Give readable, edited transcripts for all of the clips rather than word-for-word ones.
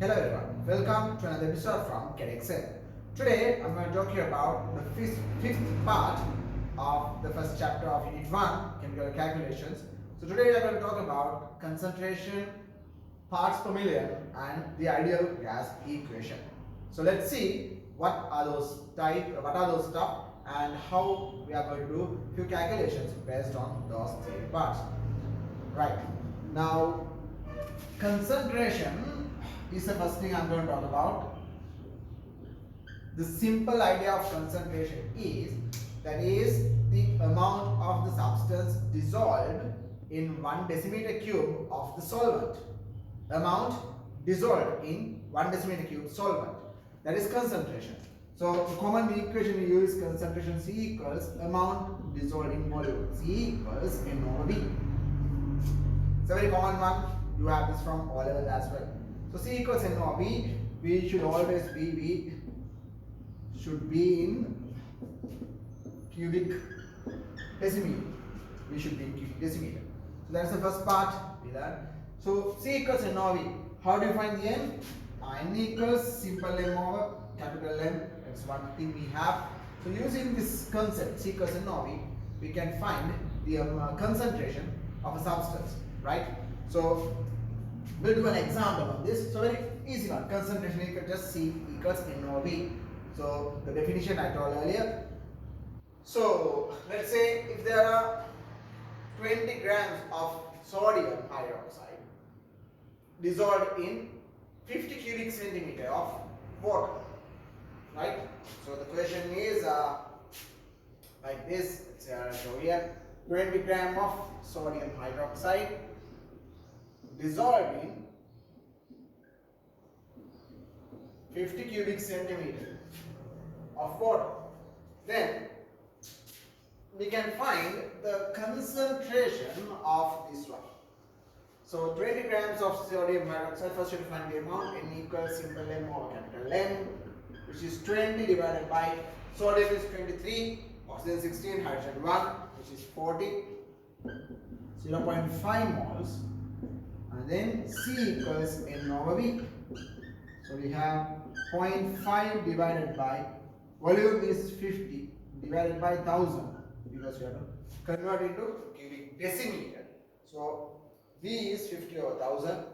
Hello everyone, welcome to another episode from Chedexcel. Today I'm going to talk here about the fifth part of the first chapter of Unit 1, Chemical Calculations. So today we are going to talk about concentration, parts per million and the ideal gas equation. So let's see what are those stuff and how we are going to do few calculations based on those three parts. Right, now concentration is the first thing I'm going to talk about. The simple idea of concentration is the amount of the substance dissolved in 1 decimeter cube of the solvent. Amount dissolved in 1 decimeter cube solvent. That is concentration. So the common equation we use concentration C equals amount dissolved in volume. C equals N over V. It's a very common one. You have this from O level as well. So C equals N over V. V should always be in cubic decimeter. V should be in cubic decimeter. So that's the first part we learned. So C equals N over V. How do you find the N? N equals simple M over capital M. That's one thing we have. So using this concept C equals N over V, we can find the concentration of a substance, right? So we'll do an example of this. So very easy one. Concentration equals just C equals N over V. So the definition I told earlier. So let's say if there are 20 grams of sodium hydroxide dissolved in 50 cubic centimeter of water, right? So the question is like this. Let's show here 20 gram of sodium hydroxide dissolved in 50 cubic centimeter of water. Then we can find the concentration of this one. So 20 grams of sodium hydroxide, first you have to find the amount. N equals simple M over capital M, which is 20 divided by sodium is 23, oxygen 16, hydrogen 1, which is 40, 0.5 moles. And then C equals N over V. So we have 0.5 divided by volume is 50 divided by 1000 because we have to convert into cubic decimeter. So V is 50 over 1000.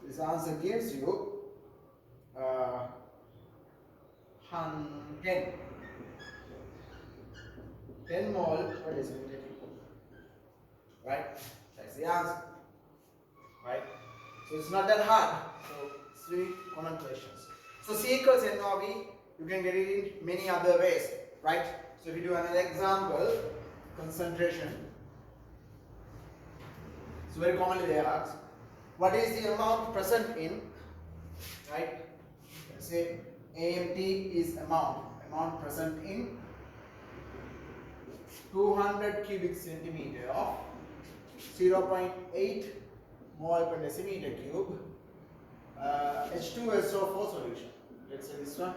This answer gives you 10 mole per decimeter cube. Right? That's the answer. Right? So it's not that hard. So it's very common questions. So C equals N over V, you can get it in many other ways, right? So if you do another example, concentration. So very commonly they ask, what is the amount present in, right? Let's say AMT is amount present in 200 cubic centimeter of 0.8 mole per decimeter cube H2SO4 solution. Let's say this one.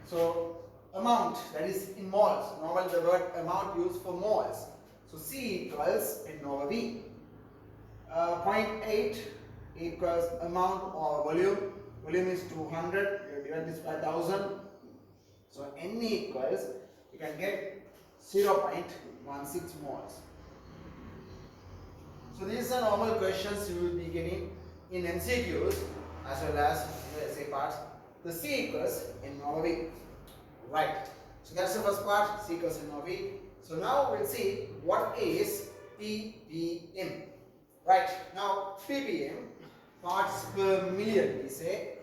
So amount, that is in moles. Normally the word amount used for moles. So C equals N over V. 0.8 equals amount or volume. Volume is 200. You divide this by 1000. So N equals, you can get 0.16 moles. So these are normal questions you will be getting in MCQs as well as in the essay parts. The C equals N over V. Right. So that's the first part, C equals N over V. So now we'll see what is ppm. Right. Now ppm, parts per million, we say.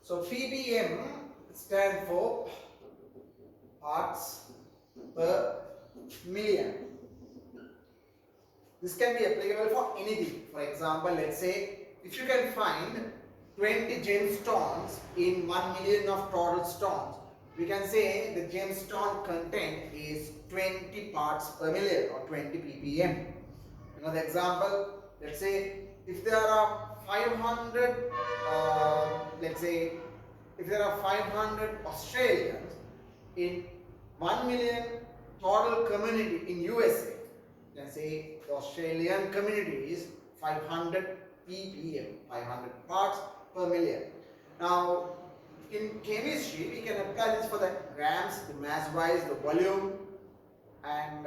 So ppm stands for parts per million. This can be applicable for anything. For example, let's say if you can find 20 gemstones in 1 million of total stones, we can say the gemstone content is 20 parts per million or 20 ppm. Another example, let's say if there are 500, let's say if there are 500 Australians in 1 million total community in USA, then say the Australian community is 500 ppm, 500 parts per million. Now, in chemistry, we can apply this for the grams, the mass wise, the volume, and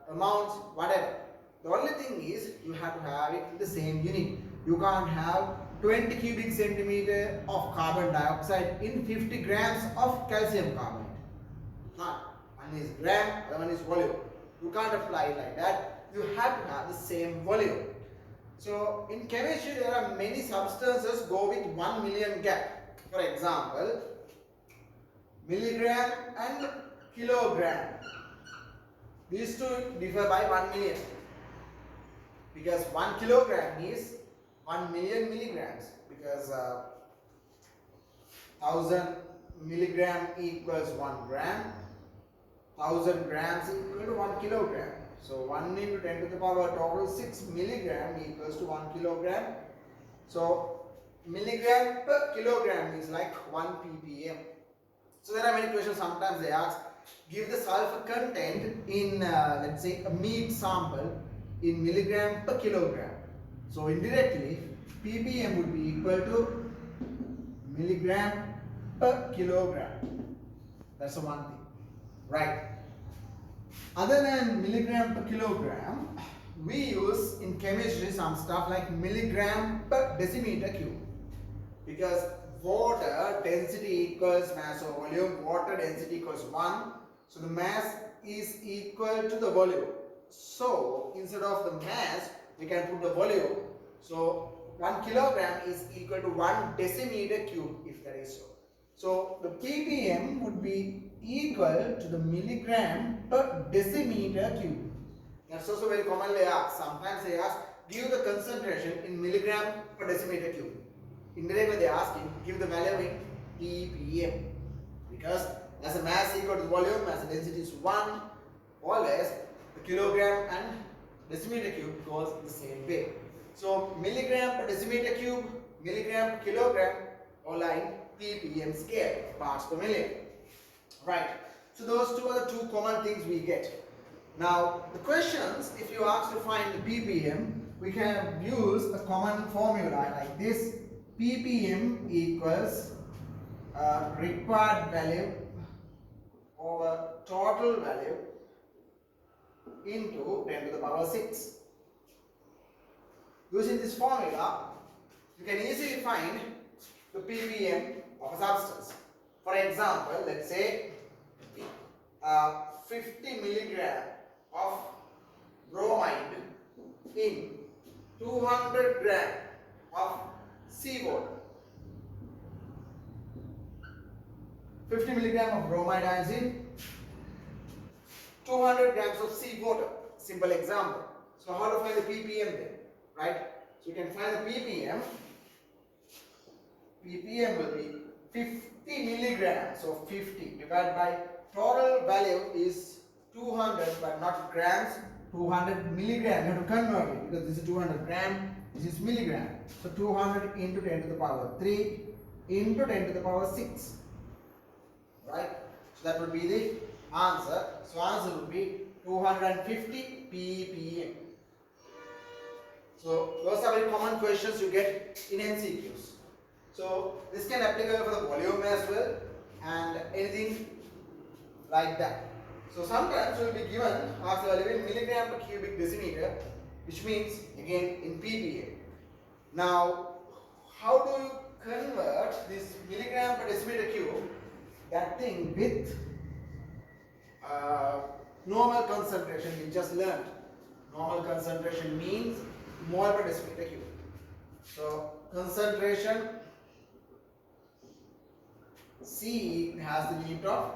amounts, whatever. The only thing is you have to have it in the same unit. You can't have 20 cubic centimeter of carbon dioxide in 50 grams of calcium carbonate. Not. One is gram, other one is volume. You can't apply it like that. You have to have the same volume. So in chemistry there are many substances go with 1 million gap. For example, milligram and kilogram. These two differ by 1 million. Because 1 kilogram is 1 million milligrams. Because 1000 milligram equals 1 gram. 1000 grams equal to 1 kilogram. So 1 into 10 to the power total 6 milligram equals to 1 kilogram. So milligram per kilogram is like 1 ppm. So there are many questions. Sometimes they ask, give the sulfur content in let's say a meat sample in milligram per kilogram. So indirectly ppm would be equal to milligram per kilogram. That's the one thing, right? Other than milligram per kilogram, we use in chemistry some stuff like milligram per decimeter cube, because water density equals mass over volume. Water density equals 1, so the mass is equal to the volume. So instead of the mass we can put the volume. So 1 kilogram is equal to 1 decimeter cube, if that is so. So the ppm would be equal to the milligram per decimeter cube. That's also very commonly asked. Sometimes they ask, give the concentration in milligram per decimeter cube. Indirectly they ask him, give the value in ppm. Because as the mass equal to the volume, as the density is 1, always the kilogram and decimeter cube goes the same way. So milligram per decimeter cube, milligram per kilogram, all are in ppm scale, parts per million. Right. So those two are the two common things we get. Now the questions, if you ask to find the ppm, we can use a common formula like this. ppm equals required value over total value into 10 to the power 6. Using this formula, you can easily find the ppm of a substance. For example, let's say 50 milligram of bromide in 200 gram of seawater. 50 milligram of bromide ions in 200 grams of seawater. Simple example. So how to find the ppm then, right? So you can find the ppm. ppm will be 50 milligrams. So 50 divided by total value is 200, but not grams. 200 milligram. You have to convert it because this is 200 gram. This is milligram. So 200 into 10 to the power 3 into 10 to the power 6. Right? So that would be the answer. So answer would be 250 ppm. So those are very common questions you get in MCQs. So this can apply for the volume as well and anything like that. So sometimes you will be given asked value in milligram per cubic decimeter, which means again in ppm. Now how do you convert this milligram per decimeter cube, that thing, with normal concentration? We just learned normal concentration means mole per decimeter cube. So concentration C has the unit of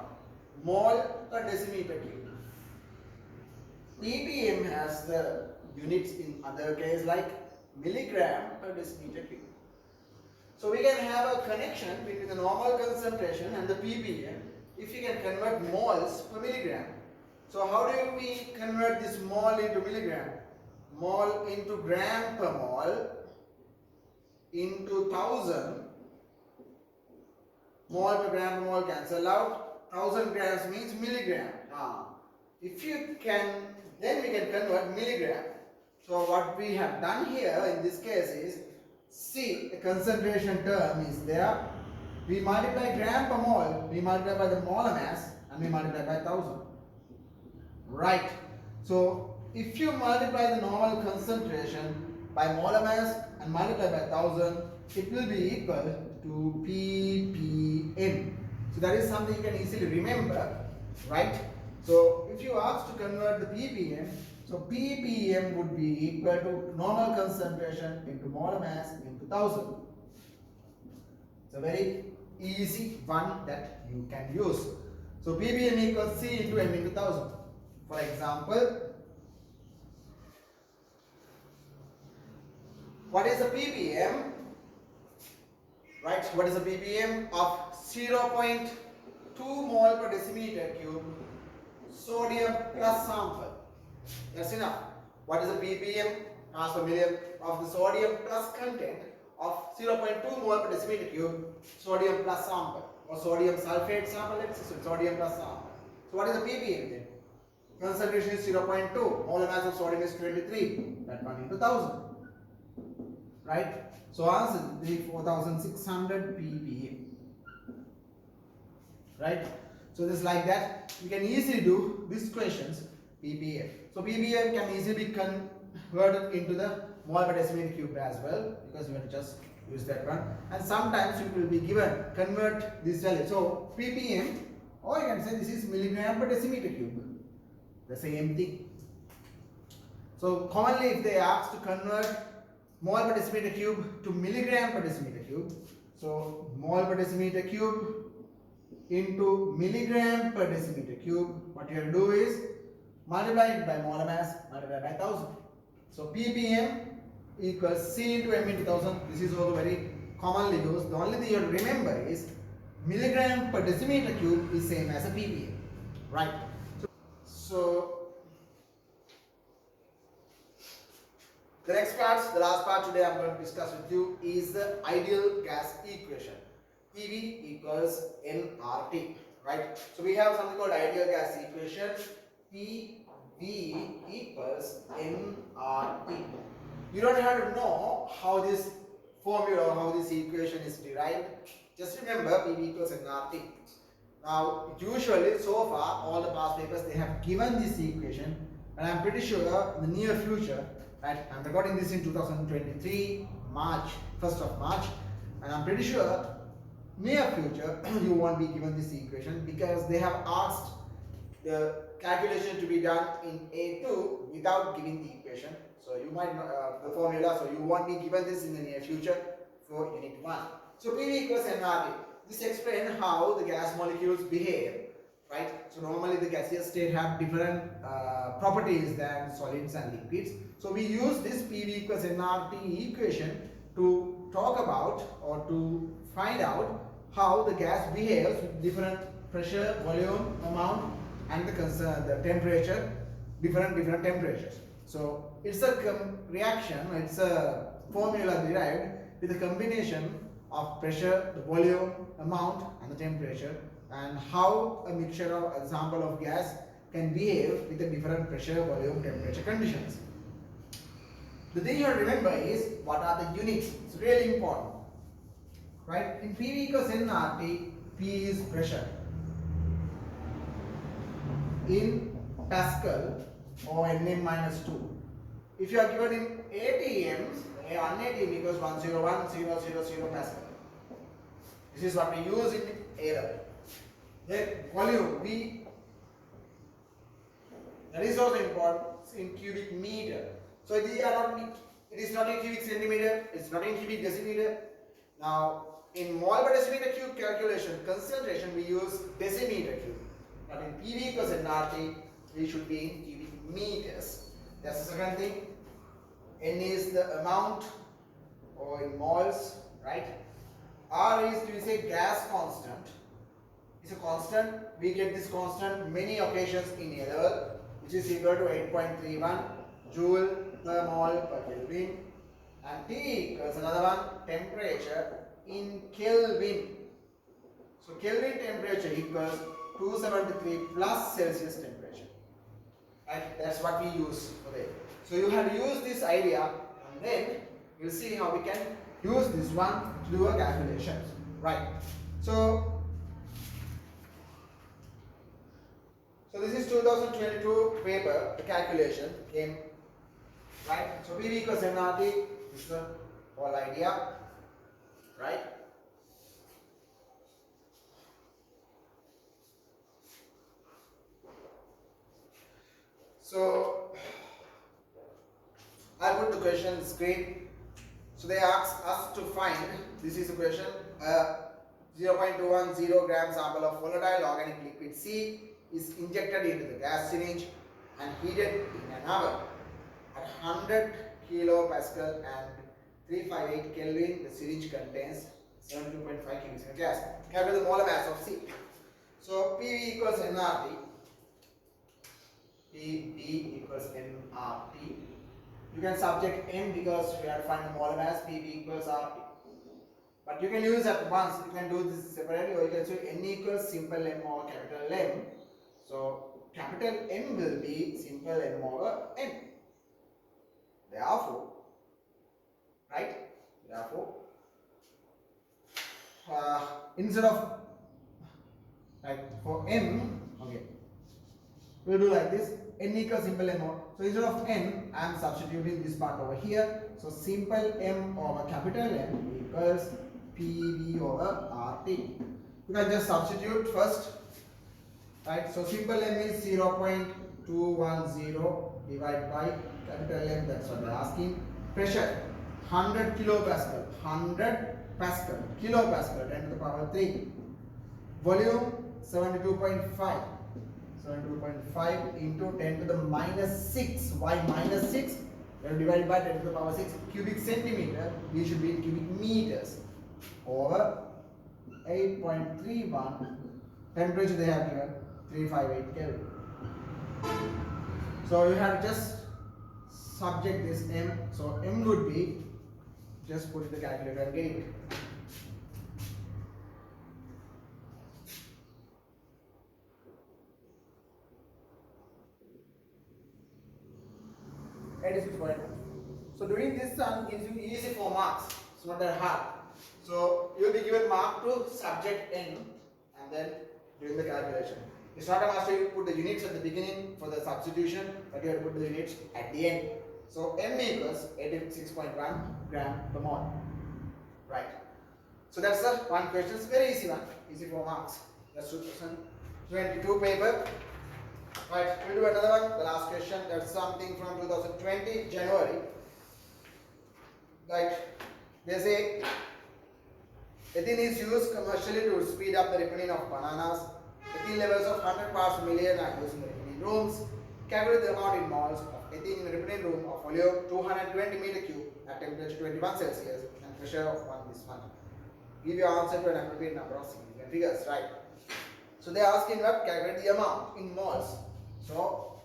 mole per decimeter cube. ppm has the units in other case like milligram per decimeter cube. So we can have a connection between the normal concentration and the ppm if you can convert moles per milligram. So how do we convert this mole into milligram? Mole into gram per mole into 1000. Mole per gram per mole cancel out. 1000 grams means milligram. Now, if you can then we can convert milligram. So what we have done here in this case is, see, the concentration term is there. We multiply gram per mole, we multiply by the molar mass, and we multiply by 1000. Right. So if you multiply the normal concentration by molar mass and multiply by 1000, it will be equal to ppm. So that is something you can easily remember, right? So if you ask to convert the ppm, so ppm would be equal to normal concentration into molar mass into 1000. It's a very easy one that you can use. So ppm equals C into m into 1000. For example, what is the ppm? Right, what is the ppm of 0.2 mole per decimeter cube sodium plus sample? That's enough. What is the ppm, parts per million, of the sodium plus content of 0.2 mole per decimeter cube sodium plus sample, or sodium sulfate sample? Let's say sodium plus sample. So what is the ppm then? Concentration is 0.2, molar mass of sodium is 23, that one into 1000. Right? So answer is 4600 ppm. Right? So just like that, you can easily do these questions ppm. So ppm can easily be converted into the mole per decimeter cube as well, because you have to just use that one. And sometimes you will be given convert this value. So ppm, or you can say this is milligram per decimeter cube. The same thing. So commonly if they ask to convert mole per decimeter cube to milligram per decimeter cube, so mole per decimeter cube into milligram per decimeter cube, what you have to do is multiply it by molar mass, multiply by 1000. So ppm equals C into m into 1000. This is also very commonly used. The only thing you have to remember is milligram per decimeter cube is same as a ppm, right? So the next part, the last part today I'm going to discuss with you is the ideal gas equation. PV equals nRT, right? So we have something called ideal gas equation. PV equals nRT. You don't have to know how this formula or how this equation is derived. Just remember PV equals nRT. Now, usually so far all the past papers they have given this equation, and I'm pretty sure in the near future, right, I'm recording this in 2023 March, 1st of March, and I'm pretty sure near future you won't be given this equation, because they have asked the calculation to be done in A2 without giving the equation. So you might know the formula, so you won't be given this in the near future for unit 1. So PV equals nRT. This explains how the gas molecules behave, right? So normally the gaseous state have different properties than solids and liquids. So we use this PV equals nRT equation to talk about or to find out how the gas behaves with different pressure, volume, amount, and the temperature, different temperatures. So it's a reaction, it's a formula derived with a combination of pressure, the volume, amount, and the temperature, and how a mixture of a sample of gas can behave with the different pressure, volume, temperature conditions. The thing you have to remember is what are the units. It's really important, right? In PV equals nRT, P is pressure in Pascal or Nm minus 2. If you are given in ATMs, 1 ATM equals 101,000 Pascal. This is what we use in A level. Then volume V, that is also important, in cubic meter. So it is not in cubic centimeter, it's not in cubic decimeter. Now in mole per decimeter cube calculation, concentration we use decimeter cube. But in PV equals nRT, we should be in cubic meters. That's the second thing. N is the amount, or in moles, right? R is, we say, gas constant. It's a constant. We get this constant many occasions in A level, which is equal to 8.31 joule per mole per Kelvin. And T equals another one, temperature in Kelvin. So Kelvin temperature equals 273 plus Celsius temperature. Right? That's what we use for that. So you have to use this idea, and then we'll see how we can use this one to do a calculation. Right. So this is 2022 paper, the calculation came, right? So PV equals MRT, this is the whole idea, right? So I put the question on the screen. So they ask us to find, this is the question, 0.210 gram sample of volatile organic liquid C is injected into the gas syringe and heated in an oven at 100 kilopascal and 358 Kelvin. The syringe contains 72.5 cubic centimeter gas. Calculate the molar mass of C. So PV equals nRT. PV equals nRT. You can subject M because we have to find the molar mass. PV equals RT. But you can use at once. You can do this separately, or you can say N equals simple M over capital M. So capital M will be simple M over N. Therefore, right? Therefore, instead of like for M, okay, we'll do like this. N equals simple M over. So instead of N, I am substituting this part over here. So simple M over capital M equals PV over RT. You can just substitute first. Right, so simple M is 0.210 divided by capital M, that's what they're asking. Pressure 100 kilopascal, 100 pascal, kilopascal, 10 to the power 3. Volume 72.5, 72.5 into 10 to the minus 6. Why minus 6? We have divided by 10 to the power 6 cubic centimeter. We should be in cubic meters over 8.31. Temperature they have given 358 Kelvin. So you have to just subject this M. So M would be, just put in the calculator and get it. So doing this one is easy for marks. It's not that hard. So you will be given mark to subject N and then doing the calculation. It's not a must to put the units at the beginning for the substitution, but you have to put the units at the end. So M equals 86.1 gram per mole. Right. So that's the one question. It's very easy one. Easy for marks. That's 2022 paper. Right. We'll do another one. The last question. That's something from 2020 January. Right. They say ethene is used commercially to speed up the ripening of bananas. Ethene levels of 100 parts per million are used in the ripening rooms. Calculate the amount in moles of ethene in the ripening room of volume 220 meter cube at temperature 21 Celsius and pressure of 1 this much. Give your answer to an appropriate number of significant figures, right? So they are asking what? Calculate the amount in moles. So,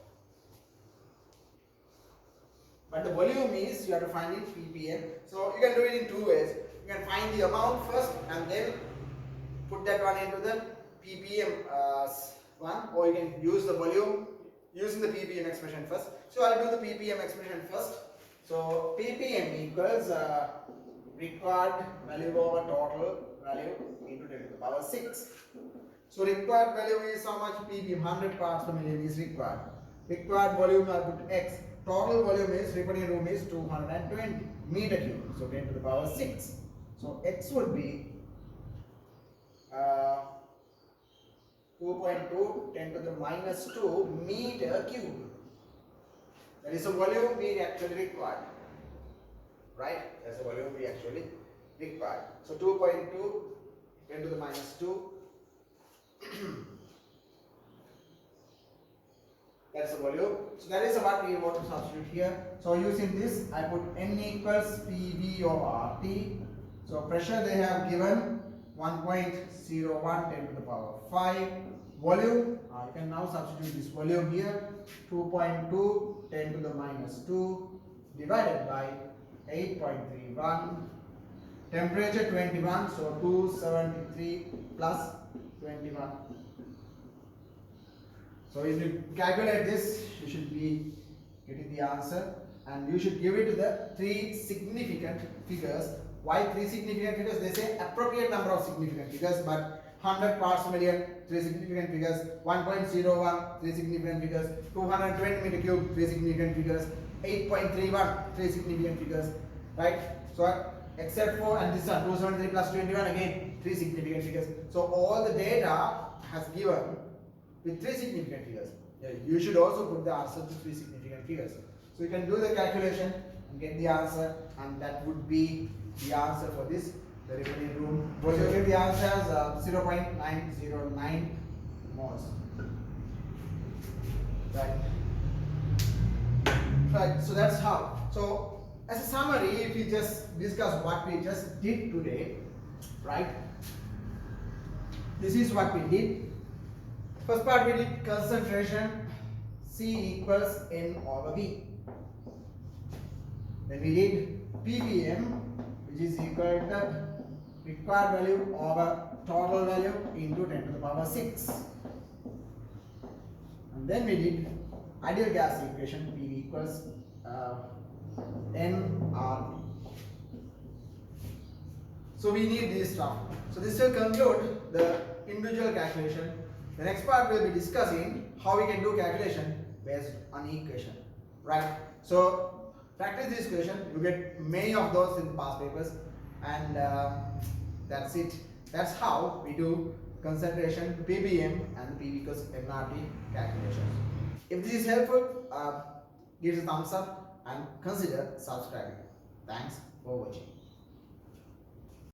but the volume is, you have to find it ppm. So you can do it in two ways. You can find the amount first and then put that one into the ppm one, or you can use the volume using the ppm expression first. So I'll do the ppm expression first. So ppm equals required value over total value into 10 to the power 6. So required value is how much? ppm, 100 parts per million is required. Required volume I put x. Total volume is, ripening room is 220 meter cube. So 10 to the power 6. So x would be 2.2 10 to the minus 2 meter cube. That is the volume we actually required. Right? That's the volume we actually required. So 2.2 10 to the minus 2. That's the volume. So that is what we want to substitute here. So using this, I put N equals PV over RT. So pressure they have given 1.01 10 to the power 5. Volume, you can now substitute this volume here. 2.2 10 to the minus 2 divided by 8.31. Temperature 21, so 273 plus 21. So if you calculate this, you should be getting the answer, and you should give it to the three significant figures. Why three significant figures? They say appropriate number of significant figures, but 100 parts per million, three significant figures, 1.01, three significant figures, 220 meter cube, three significant figures, 8.31, three significant figures, right? So except for, and this one 273 plus 21, again three significant figures. So all the data has given with three significant figures. You should also put the answer to three significant figures. So you can do the calculation and get the answer, and that would be the answer for this derivative rule. What you get the answer as 0.909 moles. Right. Right. So that's how. So as a summary, if we just discuss what we just did today, right? This is what we did. First part we did concentration, C equals N over V. Then we did ppm, which is equal to required value over total value into 10 to the power 6. And then we did ideal gas equation, PV equals nRV. So we need this stuff. So this will conclude the individual calculation. The next part will be discussing how we can do calculation based on equation, right? So practice this equation. You get many of those in the past papers, and that's it. That's how we do concentration, ppm, and PV equals nRT calculations. If this is helpful, give it a thumbs up and consider subscribing. Thanks for watching.